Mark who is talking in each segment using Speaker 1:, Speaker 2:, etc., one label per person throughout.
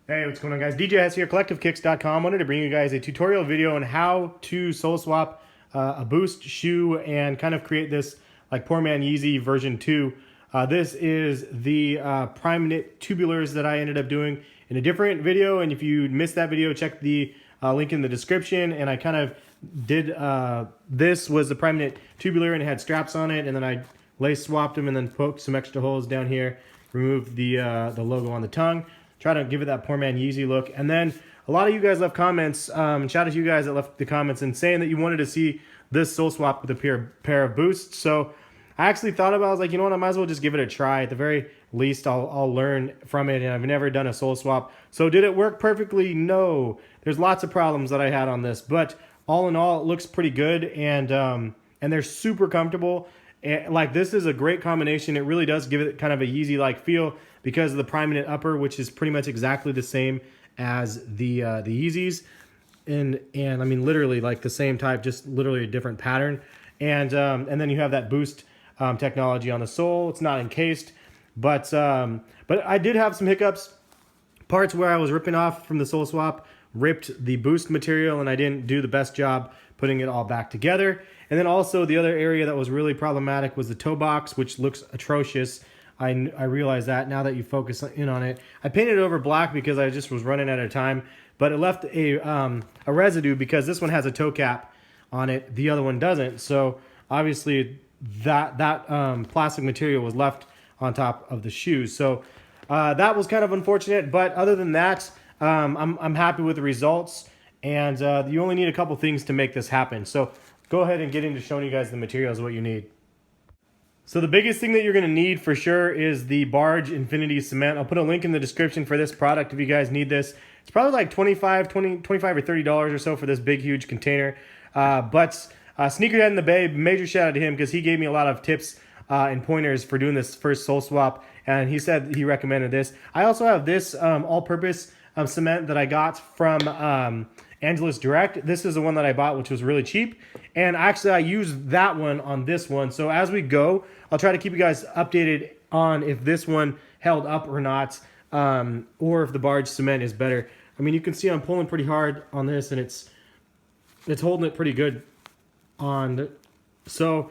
Speaker 1: Hey, what's going on, guys? DJ Hess here, CollectiveKicks.com. Wanted to bring you guys a tutorial video on how to sole swap a Boost shoe and kind of create this like poor man Yeezy version 2. This is the Primeknit Tubulars that I ended up doing in a different video, and if you missed that video, check the link in the description. And I kind of did this was the Primeknit Tubular, and it had straps on it, and then I lace swapped them and then poked some extra holes down here, removed the logo on the tongue. Try to give it that poor man Yeezy look. And then a lot of you guys left comments, shout out to you guys that left the comments and saying that you wanted to see this sole swap with a pair of Boosts. So I actually thought about it. I was like, you know what, I might as well just give it a try. At the very least, I'll learn from it, and I've never done a sole swap. So did it work perfectly? No. There's lots of problems that I had on this, but all in all, it looks pretty good, and they're super comfortable. And like, this is a great combination. It really does give it kind of a Yeezy-like feel because of the Primeknit upper, which is pretty much exactly the same as the Yeezys, and I mean literally like the same type, just literally a different pattern. And then you have that Boost technology on the sole. It's not encased, but I did have some hiccups. Parts where I was ripping off from the sole swap ripped the Boost material, and I didn't do the best job putting it all back together. And then also the other area that was really problematic was the toe box, which looks atrocious. I realized that now that you focus in on it. I painted it over black because I just was running out of time, but it left a residue because this one has a toe cap on it, the other one doesn't. So obviously that plastic material was left on top of the shoes. So that was kind of unfortunate, but other than that, I'm happy with the results, and you only need a couple things to make this happen. So go ahead and get into showing you guys the materials, what you need. So the biggest thing that you're going to need for sure is the Barge Infinity Cement. I'll put a link in the description for this product if you guys need this. It's probably like $25 or $30 or so for this big, huge container. But Sneakerhead in the Bay, major shout out to him because he gave me a lot of tips and pointers for doing this first sole swap, and he said he recommended this. I also have this all-purpose cement that I got from Angelus Direct. This is the one that I bought, which was really cheap, and actually I used that one on this one. So as we go, I'll try to keep you guys updated on if this one held up or not, or if the Barge cement is better. I mean, you can see I'm pulling pretty hard on this, and it's holding it pretty good on. So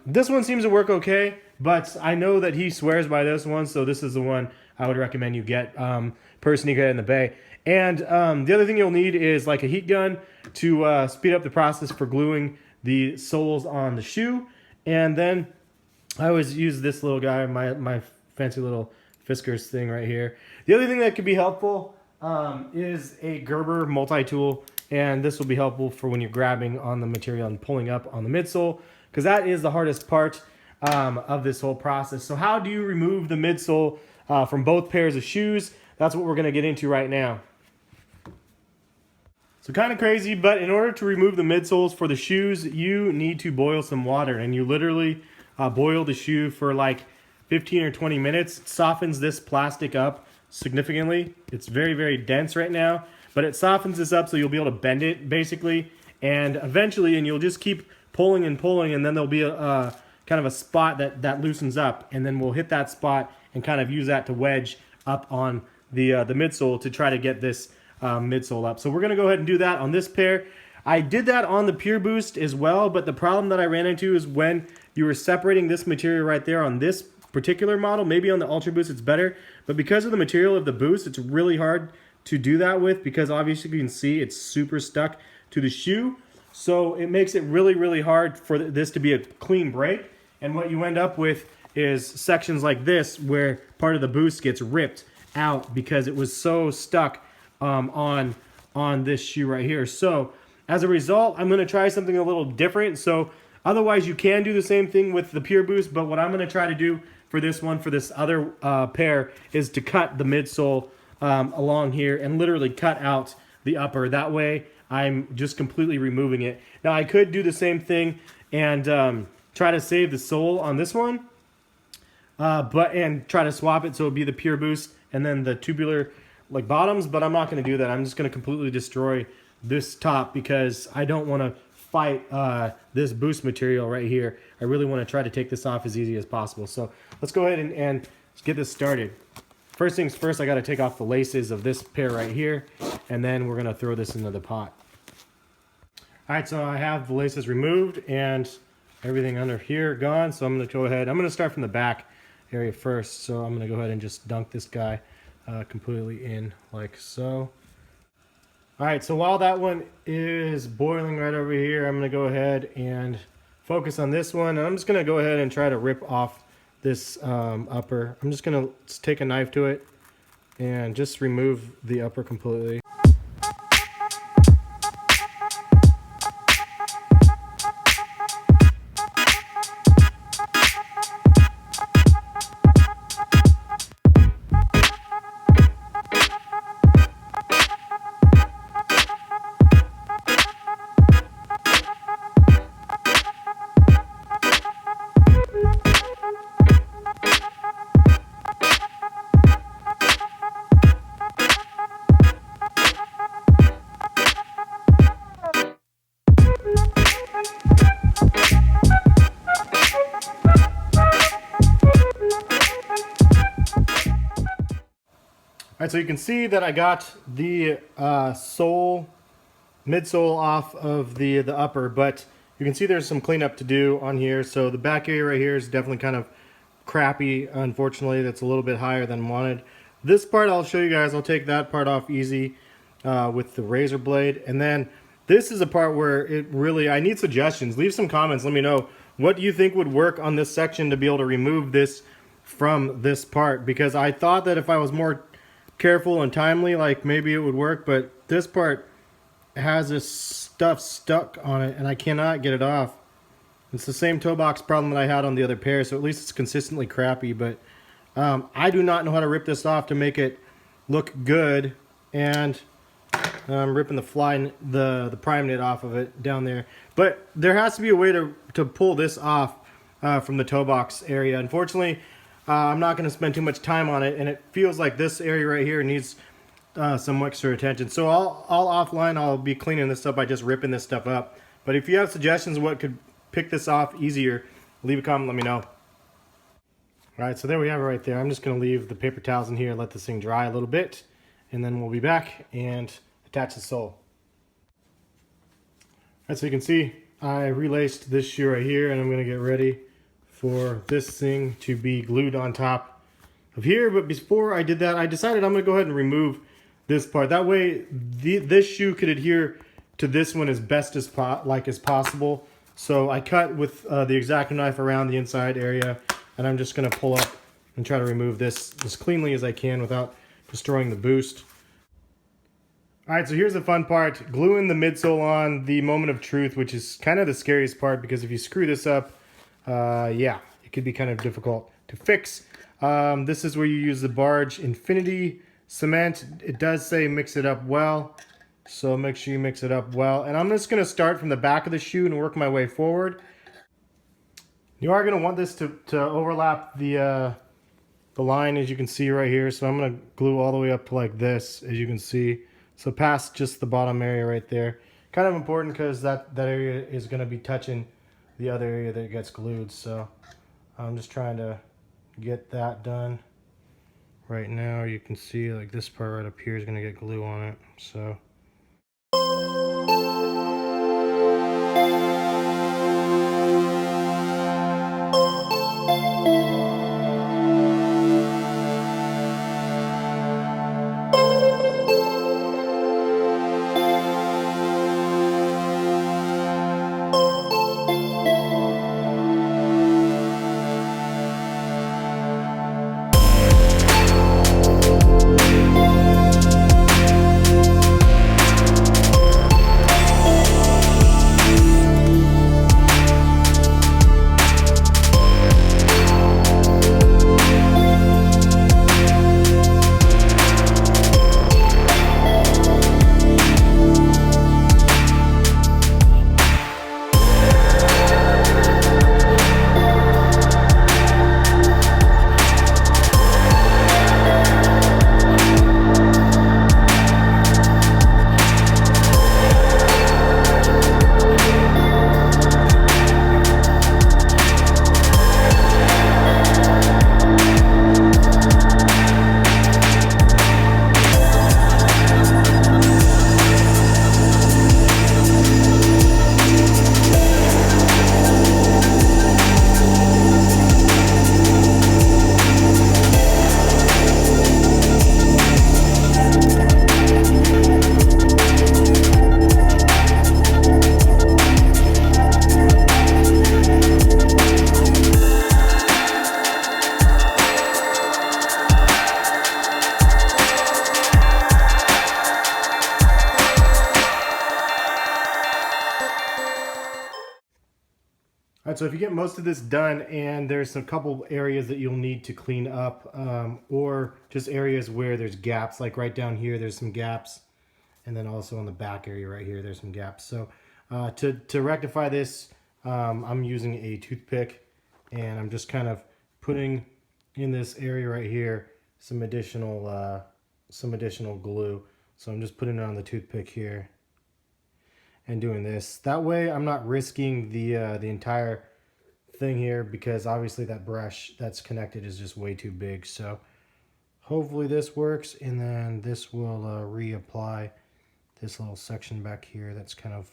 Speaker 1: this one seems to work okay, but I know that he swears by this one, so this is the one I would recommend you get per Sneakerhead in the Bay. And the other thing you'll need is like a heat gun to speed up the process for gluing the soles on the shoe. And then I always use this little guy, my fancy little Fiskars thing right here. The other thing that could be helpful is a Gerber multi-tool, and this will be helpful for when you're grabbing on the material and pulling up on the midsole, because that is the hardest part of this whole process. So how do you remove the midsole from both pairs of shoes? That's what we're going to get into right now. So kind of crazy, but in order to remove the midsoles for the shoes, you need to boil some water, and you literally boil the shoe for like 15 or 20 minutes. It softens this plastic up significantly. It's very, very dense right now, but it softens this up so you'll be able to bend it basically, and eventually, and you'll just keep pulling and pulling, and then there'll be a kind of a spot that loosens up, and then we'll hit that spot and kind of use that to wedge up on the midsole to try to get this midsole up. So we're going to go ahead and do that on this pair. I did that on the Pure Boost as well, but the problem that I ran into is when you were separating this material right there on this particular model, maybe on the Ultra Boost it's better, but because of the material of the Boost, it's really hard to do that with, because obviously you can see it's super stuck to the shoe. So it makes it really, really hard for this to be a clean break. And what you end up with is sections like this where part of the Boost gets ripped out because it was so stuck on this shoe right here. So as a result, I'm going to try something a little different. So otherwise you can do the same thing with the Pure Boost, but what I'm going to try to do for this one, for this other pair, is to cut the midsole along here and literally cut out the upper. That way I'm just completely removing it. Now I could do the same thing and try to save the sole on this one, and try to swap it so it would be the Pure Boost and then the tubular like bottoms, but I'm not going to do that. I'm just going to completely destroy this top because I don't want to fight this Boost material right here. I really want to try to take this off as easy as possible. So let's go ahead and get this started. first things first, I got to take off the laces of this pair right here, and then we're going to throw this into the pot. All right, so I have the laces removed and everything under here gone, so I'm going to go ahead. I'm going to start from the back area first, so I'm going to go ahead and just dunk this guy completely in like so. All right, so while that one is boiling right over here, I'm going to go ahead and focus on this one, and I'm just going to go ahead and try to rip off this upper. I'm just going to take a knife to it and just remove the upper completely. All right, so you can see that I got the midsole off of the upper, but you can see there's some cleanup to do on here. So the back area right here is definitely kind of crappy. Unfortunately, that's a little bit higher than wanted. This part I'll show you guys. I'll take that part off easy with the razor blade. And then this is a part where it really, I need suggestions. Leave some comments. Let me know what you think would work on this section to be able to remove this from this part, because I thought that if I was more careful and timely, like maybe it would work, but this part has this stuff stuck on it and I cannot get it off. It's the same toe box problem that I had on the other pair, so at least it's consistently crappy, but I do not know how to rip this off to make it look good, and I'm ripping the Primeknit off of it down there. But there has to be a way to pull this off from the toe box area. Unfortunately, I'm not going to spend too much time on it, and it feels like this area right here needs some extra attention. So I'll offline, I'll be cleaning this up by just ripping this stuff up. But if you have suggestions what could pick this off easier, leave a comment, let me know. All right, so there we have it right there. I'm just going to leave the paper towels in here, let this thing dry a little bit, and then we'll be back and attach the sole. All right, so you can see I relaced this shoe right here, and I'm going to get ready for this thing to be glued on top of here. But before I did that, I decided I'm going to go ahead and remove this part. That way this shoe could adhere to this one as best as possible. So I cut with the X-Acto knife around the inside area, and I'm just going to pull up and try to remove this as cleanly as I can without destroying the boost. All right, so here's the fun part, gluing the midsole on, the moment of truth, which is kind of the scariest part, because if you screw this up, yeah, it could be kind of difficult to fix. This is where you use the Barge Infinity cement. It does say mix it up well, so make sure you mix it up well. And I'm just going to start from the back of the shoe and work my way forward. You are going to want this to overlap the line, as you can see right here. So I'm going to glue all the way up to like this, as you can see. So past just the bottom area right there. Kind of important because that area is going to be touching the other area that gets glued. So I'm just trying to get that done right now. You can see like this part right up here is going to get glue on it. So so if you get most of this done and there's a couple areas that you'll need to clean up, or just areas where there's gaps, like right down here, there's some gaps. And then also on the back area right here, there's some gaps. So to rectify this, I'm using a toothpick, and I'm just kind of putting in this area right here some additional glue. So I'm just putting it on the toothpick here and doing this. That way I'm not risking the entire thing here, because obviously that brush that's connected is just way too big. So hopefully this works, and then this will reapply this little section back here that's kind of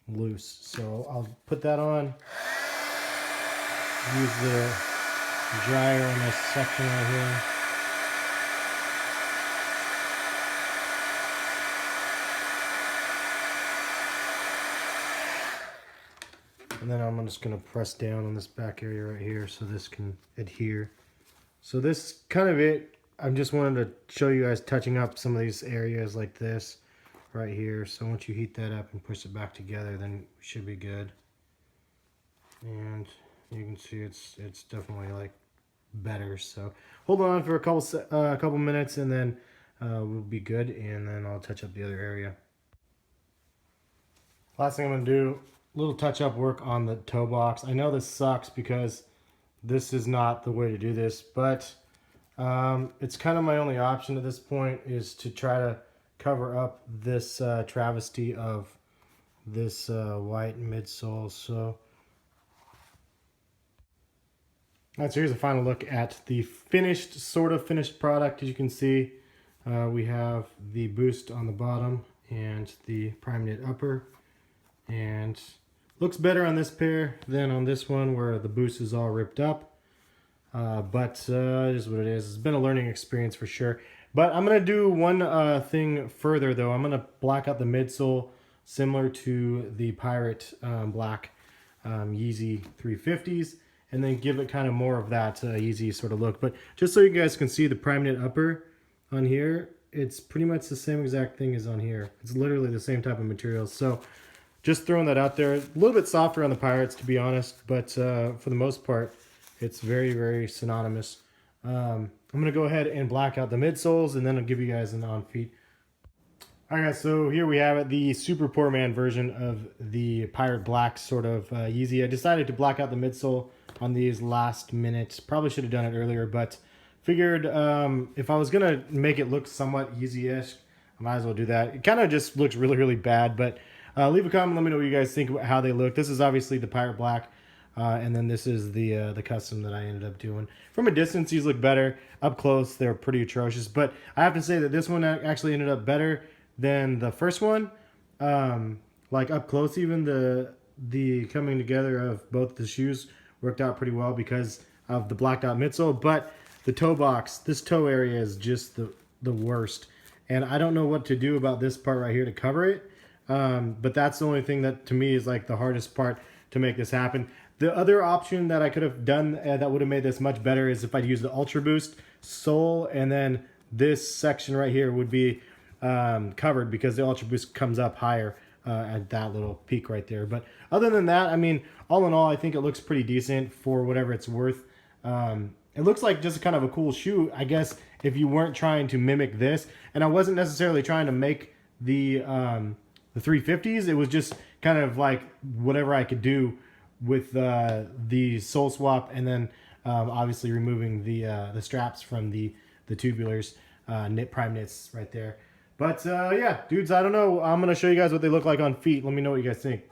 Speaker 1: loose. So I'll put that on, use the dryer on this section right here. And then I'm just going to press down on this back area right here so this can adhere. So this is kind of it. I just wanted to show you guys touching up some of these areas like this right here. So once you heat that up and push it back together, then we should be good. And you can see it's definitely like better. So hold on for a couple minutes, and then we'll be good, and then I'll touch up the other area. Last thing I'm going to do, a little touch up work on the toe box. I know this sucks because this is not the way to do this, but it's kind of my only option at this point, is to try to cover up this travesty of this white midsole. So alright, so here's a final look at the sort of finished product. As you can see, we have the boost on the bottom and the Primeknit upper, and looks better on this pair than on this one where the boost is all ripped up. But it is what it is. It's been a learning experience for sure. But I'm going to do one thing further though. I'm going to black out the midsole similar to the Pirate Black Yeezy 350s, and then give it kind of more of that Yeezy sort of look. But just so you guys can see the Primeknit upper on here, it's pretty much the same exact thing as on here. It's literally the same type of material. So just throwing that out there. A little bit softer on the Pirates, to be honest, but for the most part, it's very, very synonymous. I'm going to go ahead and black out the midsoles, and then I'll give you guys an on feet. Alright guys, so here we have it, the super poor man version of the Pirate Black sort of Yeezy. I decided to black out the midsole on these last minute. Probably should have done it earlier, but figured if I was going to make it look somewhat Yeezy-ish, I might as well do that. It kind of just looks really, really bad, but leave a comment, let me know what you guys think about how they look. This is obviously the Pirate Black. And then this is the custom that I ended up doing. From a distance, these look better. Up close, they're pretty atrocious. But I have to say that this one actually ended up better than the first one. Like up close, even the coming together of both the shoes worked out pretty well because of the blacked out midsole. But the toe box, this toe area is just the worst. And I don't know what to do about this part right here to cover it. But that's the only thing that to me is like the hardest part to make this happen. The other option that I could have done that would have made this much better is if I'd used the Ultra Boost sole, and then this section right here would be covered because the Ultra Boost comes up higher at that little peak right there. But other than that, I mean, all in all, I think it looks pretty decent for whatever it's worth. It looks like just kind of a cool shoe, I guess, if you weren't trying to mimic this. And I wasn't necessarily trying to make the 350s. It was just kind of like whatever I could do with the sole swap, and then obviously removing the straps from the tubulars, Primeknits right there. But yeah, dudes, I don't know. I'm gonna show you guys what they look like on feet. Let me know what you guys think.